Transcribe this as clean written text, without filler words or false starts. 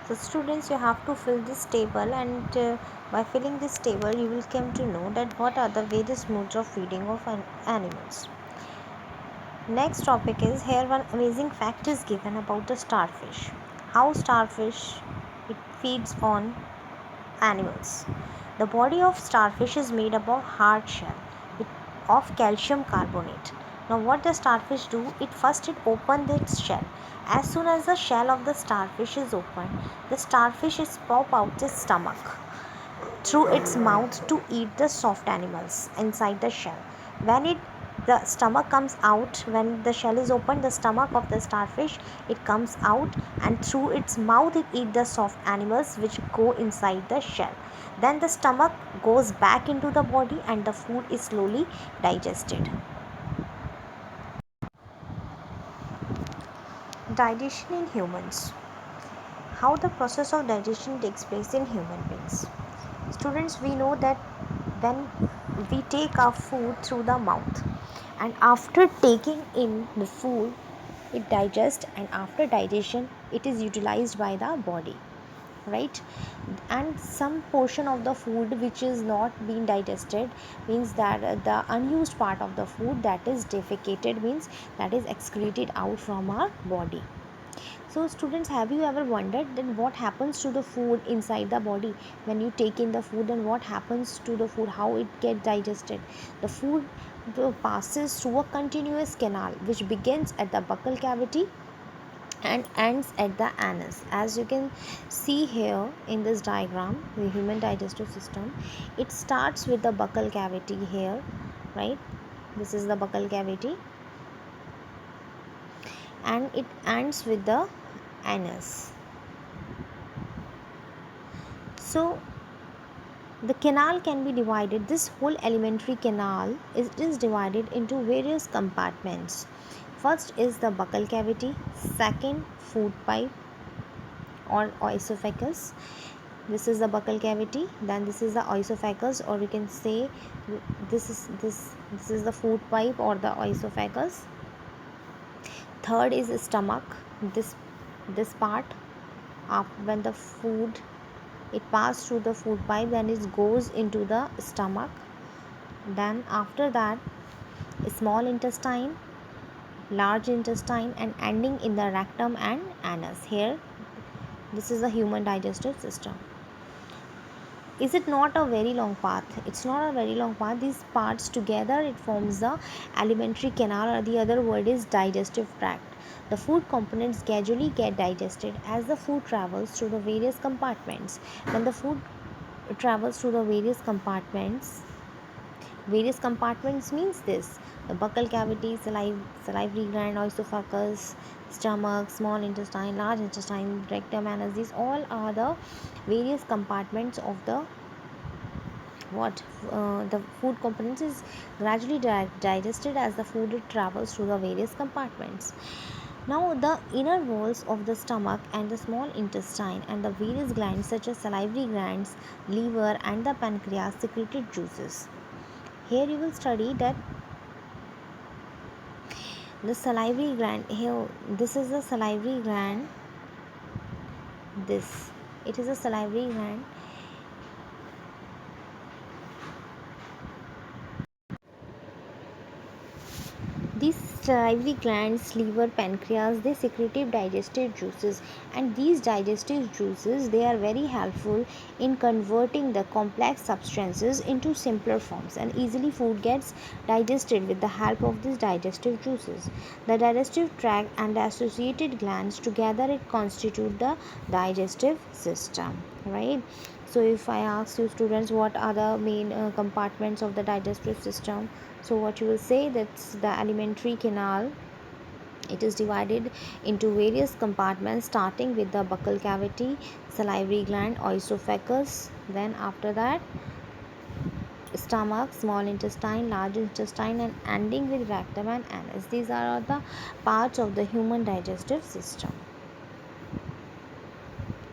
So students, you have to fill this table, and by filling this table you will come to know that what are the various modes of feeding of animals. Next topic is, here one amazing fact is given about the starfish. How starfish it feeds on animals. The body of starfish is made up of hard shell of calcium carbonate. Now what the starfish do? It opens its shell. As soon as the shell of the starfish is open, the starfish is pop out its stomach through its mouth to eat the soft animals inside the shell. When it the stomach comes out, when the shell is open, the stomach of the starfish it comes out, and through its mouth it eats the soft animals which go inside the shell. Then the stomach goes back into the body and the food is slowly digested. Digestion in humans. How the process of digestion takes place in human beings. Students, we know that when we take our food through the mouth, and after taking in the food it digests, and after digestion it is utilized by the body, right? And some portion of the food which is not being digested means that the unused part of the food, that is defecated, means that is excreted out from our body. So students, have you ever wondered then what happens to the food inside the body when you take in the food, and what happens to the food, how it gets digested? The food passes through a continuous canal which begins at the buccal cavity and ends at the anus. As you can see here in this diagram, the human digestive system, it starts with the buccal cavity here, right? This is the buccal cavity, and it ends with the anus. So the canal can be divided, this whole alimentary canal is divided into various compartments. First is the buccal cavity, second food pipe or oesophagus. This is the buccal cavity, then this is the oesophagus, or you can say this is the food pipe or the oesophagus. Third is stomach. This part, when the food it passes through the food pipe, then it goes into the stomach. Then after that, small intestine, large intestine, and ending in the rectum and anus. Here, this is the human digestive system. Is it not a very long path? It's not a very long path. These parts together it forms the alimentary canal, or the other word is digestive tract. The food components gradually get digested as the food travels through the various compartments. When the food travels through the various compartments means this: the buccal cavity, salivary gland, oesophagus, stomach, small intestine, large intestine, rectum, anus. These all are the various compartments of the the food components is gradually digested as the food travels through the various compartments. Now the inner walls of the stomach and the small intestine and the various glands such as salivary glands, liver, and the pancreas secreted juices. Here you will study that the salivary gland, here this is the salivary gland, this it is a salivary gland. These salivary glands, liver, pancreas, they secrete digestive juices, and these digestive juices they are very helpful in converting the complex substances into simpler forms, and easily food gets digested with the help of these digestive juices. The digestive tract and the associated glands together it constitute the digestive system, right? So if I ask you students what are the main compartments of the digestive system, so what you will say, that's the alimentary canal. It is divided into various compartments starting with the buccal cavity, salivary gland, oesophagus, then after that stomach, small intestine, large intestine, and ending with rectum and anus. These are the parts of the human digestive system.